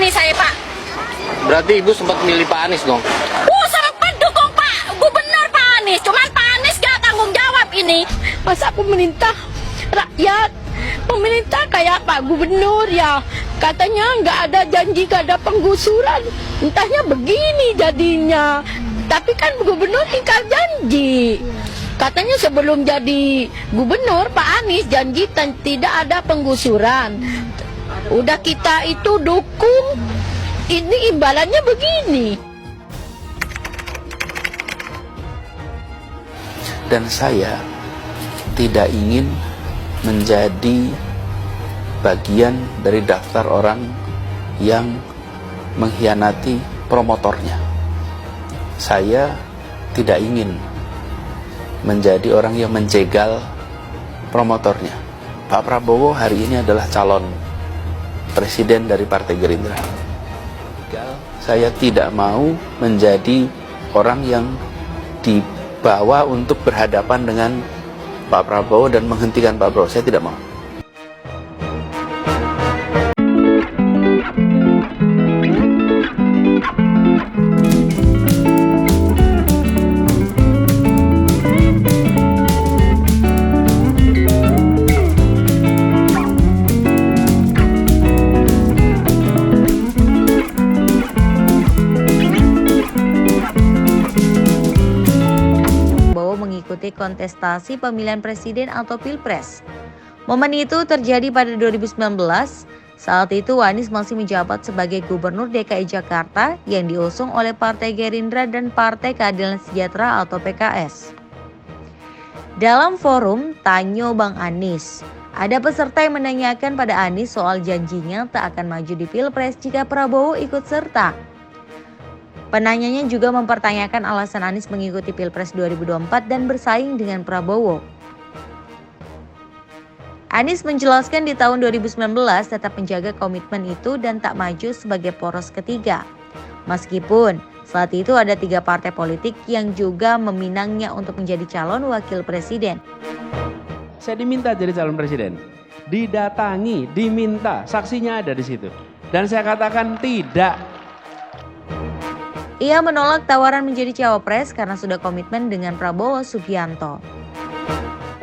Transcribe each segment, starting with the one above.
ini saya, Pak. Berarti Ibu sempat milih Pak Anies dong? Sangat mendukung Pak Gubernur Pak Anies. Cuman Pak Anies gak tanggung jawab ini. Masa pemerintah rakyat, pemerintah kayak Pak Gubernur ya. Katanya nggak ada janji, nggak ada penggusuran. Entahnya begini jadinya. Tapi kan gubernur tinggal janji. Katanya sebelum jadi gubernur Pak Anies janji tidak ada penggusuran. Udah kita itu dukung. Ini imbalannya begini. Dan saya tidak ingin menjadi bagian dari daftar orang yang mengkhianati promotornya. Saya tidak ingin menjadi orang yang menjegal promotornya. Pak Prabowo hari ini adalah calon presiden dari Partai Gerindra. Saya tidak mau menjadi orang yang dibawa untuk berhadapan dengan Pak Prabowo dan menghentikan Pak Prabowo. Saya tidak mau. Mengikuti kontestasi pemilihan presiden atau pilpres. Momen itu terjadi pada 2019. Saat itu Anies masih menjabat sebagai Gubernur DKI Jakarta yang diusung oleh Partai Gerindra dan Partai Keadilan Sejahtera atau PKS. Dalam forum Tanyo Bang Anies, ada peserta yang menanyakan pada Anies soal janjinya tak akan maju di pilpres jika Prabowo ikut serta. Penanyanya juga mempertanyakan alasan Anies mengikuti Pilpres 2024 dan bersaing dengan Prabowo. Anies menjelaskan di tahun 2019 tetap menjaga komitmen itu dan tak maju sebagai poros ketiga. Meskipun saat itu ada 3 partai politik yang juga meminangnya untuk menjadi calon wakil presiden. Saya diminta jadi calon presiden, didatangi, diminta, saksinya ada di situ. Dan saya katakan tidak. Ia menolak tawaran menjadi cawapres karena sudah komitmen dengan Prabowo Subianto.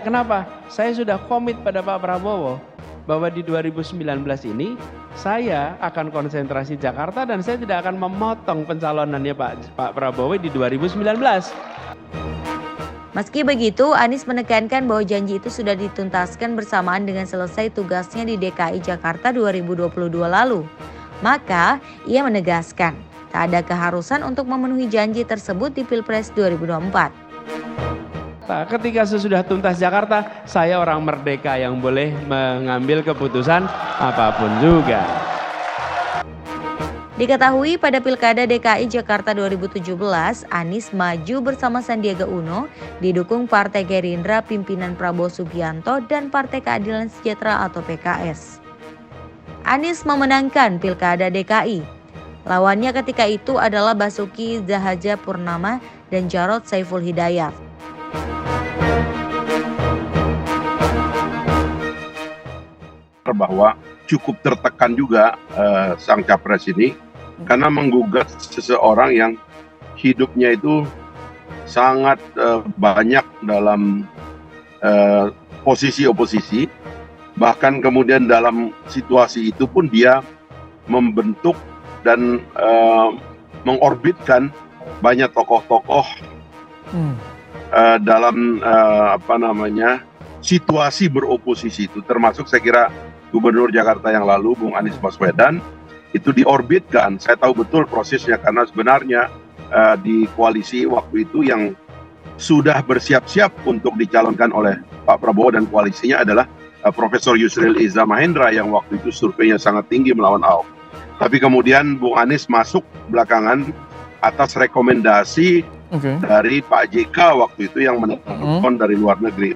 Kenapa? Saya sudah komit pada Pak Prabowo bahwa di 2019 ini saya akan konsentrasi Jakarta dan saya tidak akan memotong pencalonannya Pak Prabowo di 2019. Meski begitu, Anies menekankan bahwa janji itu sudah dituntaskan bersamaan dengan selesai tugasnya di DKI Jakarta 2022 lalu. Maka, ia menegaskan tak ada keharusan untuk memenuhi janji tersebut di Pilpres 2024. Ketika sesudah tuntas Jakarta, saya orang merdeka yang boleh mengambil keputusan apapun juga. Diketahui pada Pilkada DKI Jakarta 2017, Anies maju bersama Sandiaga Uno, didukung Partai Gerindra pimpinan Prabowo Subianto dan Partai Keadilan Sejahtera atau PKS. Anies memenangkan Pilkada DKI. Lawannya ketika itu adalah Basuki Cahayapurnama dan Jarod Saiful Hidayat. Bahwa cukup tertekan juga sang capres ini karena menggugat seseorang yang hidupnya itu sangat banyak dalam posisi oposisi, bahkan kemudian dalam situasi itu pun dia membentuk dan mengorbitkan banyak tokoh-tokoh dalam situasi beroposisi itu, termasuk saya kira Gubernur Jakarta yang lalu Bung Anies Baswedan itu diorbitkan. Saya tahu betul prosesnya karena sebenarnya di koalisi waktu itu yang sudah bersiap-siap untuk dicalonkan oleh Pak Prabowo dan koalisinya adalah Profesor Yusril Iza Mahendra yang waktu itu surveinya sangat tinggi melawan Ahok. Tapi kemudian Bung Anies masuk belakangan atas rekomendasi dari Pak JK waktu itu yang menelpon dari luar negeri.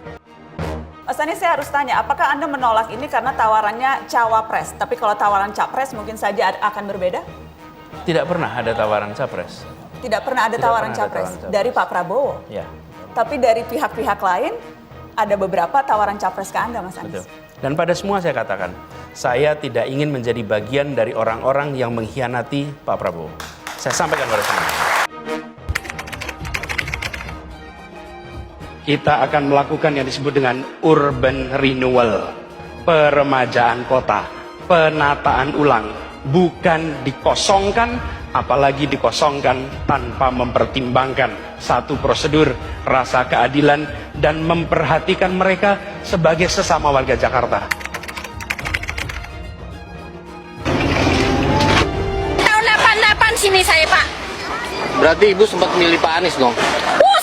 Mas Anies, saya harus tanya, apakah Anda menolak ini karena tawarannya cawapres? Tapi kalau tawaran capres mungkin saja akan berbeda? Tidak pernah ada tawaran capres. Tidak pernah ada tawaran capres dari Pak Prabowo? Ya. Tapi dari pihak-pihak lain ada beberapa tawaran capres ke Anda, Mas Anies? Betul. Dan pada semua saya katakan, Saya tidak ingin menjadi bagian dari orang-orang yang mengkhianati Pak Prabowo. Saya sampaikan pada Anda. Kita akan melakukan yang disebut dengan urban renewal, peremajaan kota, penataan ulang, bukan dikosongkan, apalagi dikosongkan tanpa mempertimbangkan satu prosedur, rasa keadilan, dan memperhatikan mereka sebagai sesama warga Jakarta. Tahun 88 sini saya, Pak. Berarti ibu sempat milih Pak Anies dong?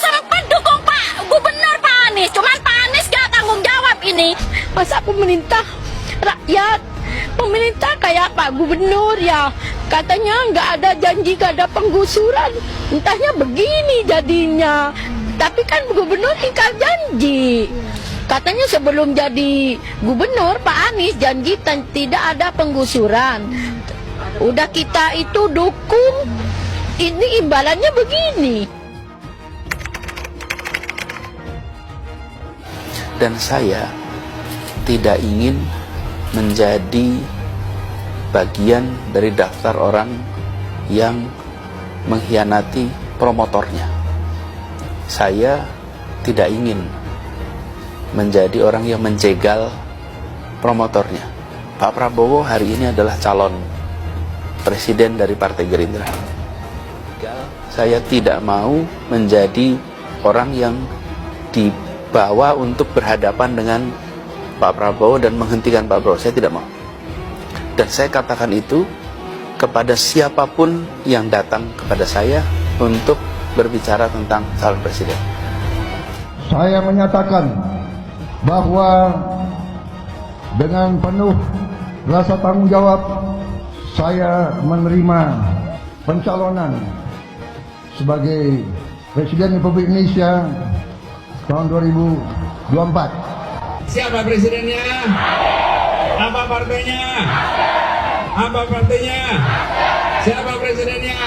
Sempat dukung Pak Gubernur Pak Anies. Cuman Pak Anies gak tanggung jawab ini. Masa pemerintah rakyat pemerintah kayak Pak Gubernur ya, katanya nggak ada janji, nggak ada penggusuran, entahnya begini jadinya. Tapi kan Gubernur tinggal janji, katanya sebelum jadi Gubernur Pak Anies janji tidak ada penggusuran. Udah kita itu dukung, ini imbalannya begini. Dan saya tidak ingin menjadi bagian dari daftar orang yang mengkhianati promotornya. Saya tidak ingin menjadi orang yang menjegal promotornya. Pak Prabowo hari ini adalah calon presiden dari Partai Gerindra. Saya tidak mau menjadi orang yang dibawa untuk berhadapan dengan Pak Prabowo dan menghentikan Pak Prabowo. Saya tidak mau. Dan saya katakan itu kepada siapapun yang datang kepada saya untuk berbicara tentang calon presiden. Saya menyatakan bahwa dengan penuh rasa tanggung jawab saya menerima pencalonan sebagai Presiden Republik Indonesia tahun 2024. Siapa presidennya? Apa partainya? Apa partainya? Siapa presidennya?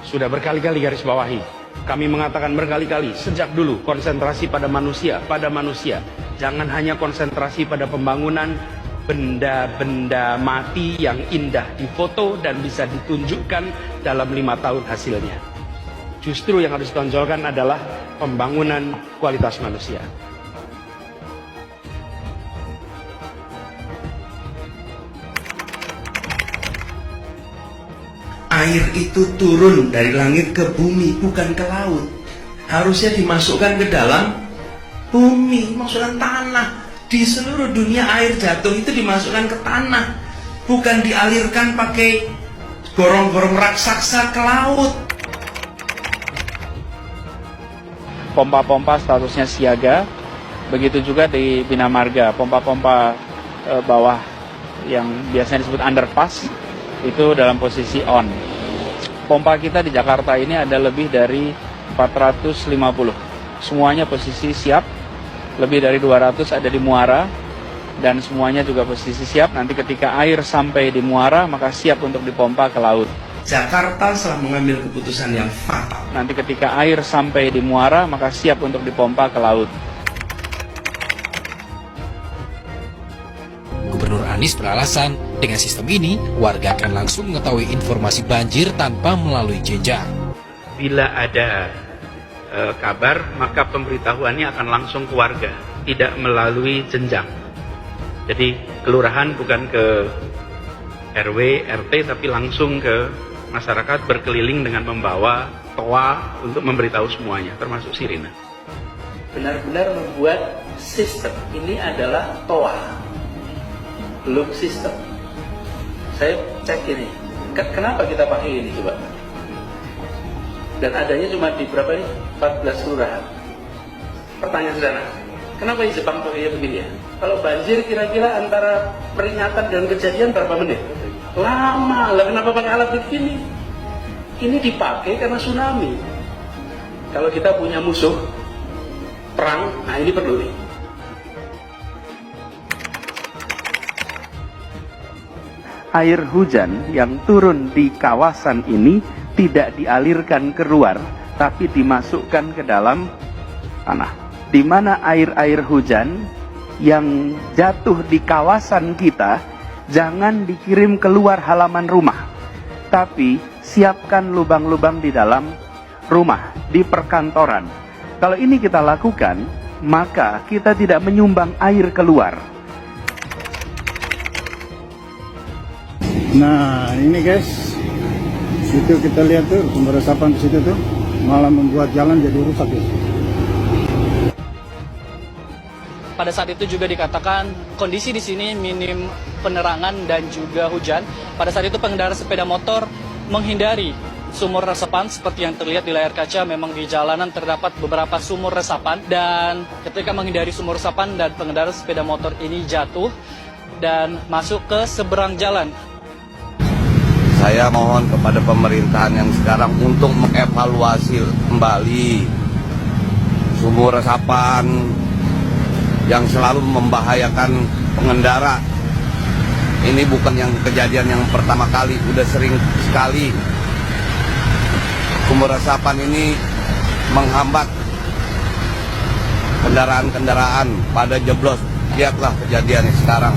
Sudah berkali-kali garis bawahi. Kami mengatakan berkali-kali sejak dulu konsentrasi pada manusia, pada manusia. Jangan hanya konsentrasi pada pembangunan benda-benda mati yang indah difoto dan bisa ditunjukkan dalam 5 tahun hasilnya. Justru yang harus ditonjolkan adalah pembangunan kualitas manusia. Air itu turun dari langit ke bumi, bukan ke laut. Harusnya dimasukkan ke dalam bumi, masukkan tanah. Di seluruh dunia air jatuh itu dimasukkan ke tanah, bukan dialirkan pakai gorong-gorong raksasa ke laut. Pompa-pompa statusnya siaga, begitu juga di Bina Marga, pompa-pompa bawah yang biasanya disebut underpass itu dalam posisi on. Pompa kita di Jakarta ini ada lebih dari 450, semuanya posisi siap, lebih dari 200 ada di muara, dan semuanya juga posisi siap. Nanti ketika air sampai di muara maka siap untuk dipompa ke laut. Jakarta telah mengambil keputusan yang fatal. Nanti ketika air sampai di muara maka siap untuk dipompa ke laut. Gubernur Anies beralasan, dengan sistem ini, warga akan langsung mengetahui informasi banjir tanpa melalui jenjang. Bila ada kabar, maka pemberitahuannya akan langsung ke warga, tidak melalui jenjang. Jadi kelurahan bukan ke RW, RT, tapi langsung ke masyarakat, berkeliling dengan membawa toa untuk memberitahu semuanya, termasuk sirine. Benar-benar membuat sistem ini adalah toa, belum sistem. Saya cek ini, kenapa kita pakai ini coba? Dan adanya cuma di berapa ini? 14 kelurahan. Pertanyaan sederhana, kenapa di Jepang pakai begini ya? Kalau banjir kira-kira antara peringatan dan kejadian berapa menit? Lama lah, kenapa pakai alat begini? Ini dipakai karena tsunami. Kalau kita punya musuh perang, nah ini perlu nih. Air hujan yang turun di kawasan ini tidak dialirkan keluar, tapi dimasukkan ke dalam tanah. Di mana air-air hujan yang jatuh di kawasan kita jangan dikirim keluar halaman rumah, tapi siapkan lubang-lubang di dalam rumah, di perkantoran. Kalau ini kita lakukan, maka kita tidak menyumbang air keluar. Nah ini guys, itu kita lihat tuh sumber resapan di situ tuh malah membuat jalan jadi rusak guys. Pada saat itu juga dikatakan kondisi di sini minim penerangan dan juga hujan. Pada saat itu pengendara sepeda motor menghindari sumur resapan seperti yang terlihat di layar kaca. Memang di jalanan terdapat beberapa sumur resapan, dan ketika menghindari sumur resapan dan pengendara sepeda motor ini jatuh dan masuk ke seberang jalan. Saya mohon kepada pemerintahan yang sekarang untuk mengevaluasi kembali sumur resapan yang selalu membahayakan pengendara. Ini bukan yang kejadian yang pertama kali, udah sering sekali sumur resapan ini menghambat kendaraan-kendaraan pada jeblos. Lihatlah kejadiannya sekarang.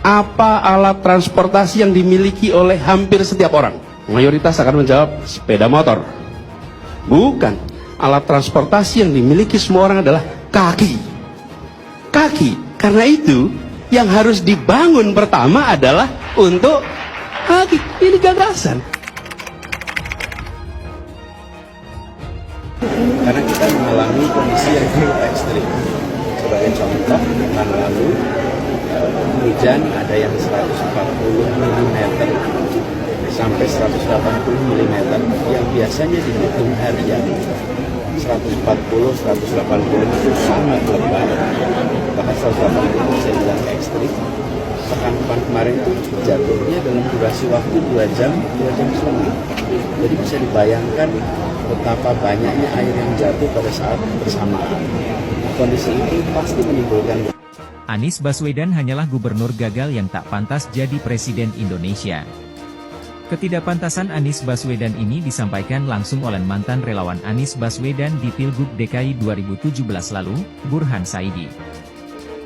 Apa alat transportasi yang dimiliki oleh hampir setiap orang? Mayoritas akan menjawab sepeda motor. Bukan. Alat transportasi yang dimiliki semua orang adalah kaki. Kaki. Karena itu yang harus dibangun pertama adalah untuk kaki. Ini gagasan. Karena kita mengalami kondisi yang cukup ekstrim. Sebagai contoh, pekan lalu hujan ada yang 140 mm sampai 180 mm yang biasanya dihitung harian. 140, 180 itu sangat lebat, bahkan 180 bisa bilang ekstrim. Pekan kemarin itu jatuhnya dalam durasi waktu 2 jam setengah. Jadi bisa dibayangkan betapa banyaknya air yang jatuh pada saat bersamaan. Kondisi itu pasti menimbulkan. Anies Baswedan hanyalah gubernur gagal yang tak pantas jadi presiden Indonesia. Ketidakpantasan Anies Baswedan ini disampaikan langsung oleh mantan relawan Anies Baswedan di Pilgub DKI 2017 lalu, Burhan Saidi.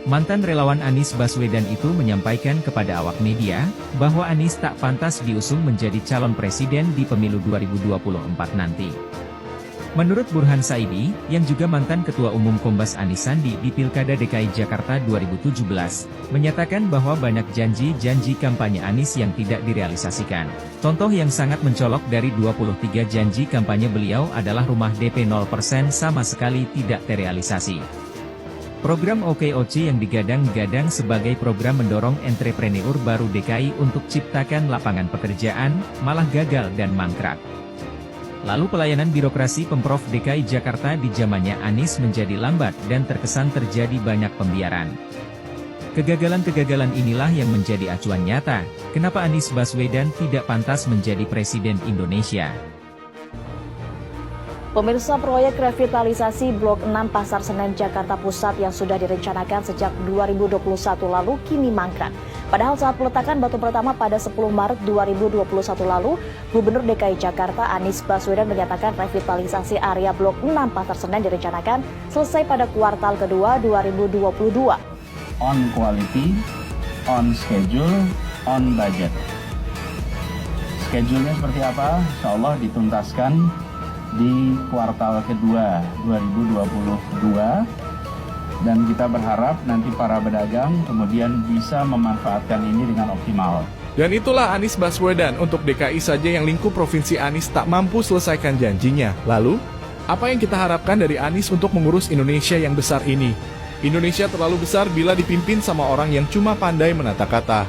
Mantan relawan Anies Baswedan itu menyampaikan kepada awak media, bahwa Anies tak pantas diusung menjadi calon presiden di pemilu 2024 nanti. Menurut Burhan Saidi, yang juga mantan Ketua Umum Kombas Anies Sandi di Pilkada DKI Jakarta 2017, menyatakan bahwa banyak janji-janji kampanye Anies yang tidak direalisasikan. Contoh yang sangat mencolok dari 23 janji kampanye beliau adalah rumah DP 0% sama sekali tidak terrealisasi. Program OKOC yang digadang-gadang sebagai program mendorong entrepreneur baru DKI untuk ciptakan lapangan pekerjaan, malah gagal dan mangkrak. Lalu pelayanan birokrasi Pemprov DKI Jakarta di zamannya Anies menjadi lambat dan terkesan terjadi banyak pembiaran. Kegagalan-kegagalan inilah yang menjadi acuan nyata, kenapa Anies Baswedan tidak pantas menjadi presiden Indonesia. Pemirsa, proyek revitalisasi Blok 6 Pasar Senen Jakarta Pusat yang sudah direncanakan sejak 2021 lalu kini mangkrak. Padahal saat peletakan batu pertama pada 10 Maret 2021 lalu, Gubernur DKI Jakarta Anies Baswedan menyatakan revitalisasi area Blok 6 Pasar Senen direncanakan selesai pada kuartal kedua 2022. On quality, on schedule, on budget. Schedule-nya seperti apa? Insya Allah dituntaskan di kuartal kedua 2022, dan kita berharap nanti para pedagang kemudian bisa memanfaatkan ini dengan optimal. Dan itulah Anies Baswedan untuk DKI saja yang lingkup Provinsi Anies tak mampu selesaikan janjinya. Lalu, apa yang kita harapkan dari Anies untuk mengurus Indonesia yang besar ini? Indonesia terlalu besar bila dipimpin sama orang yang cuma pandai menata kata.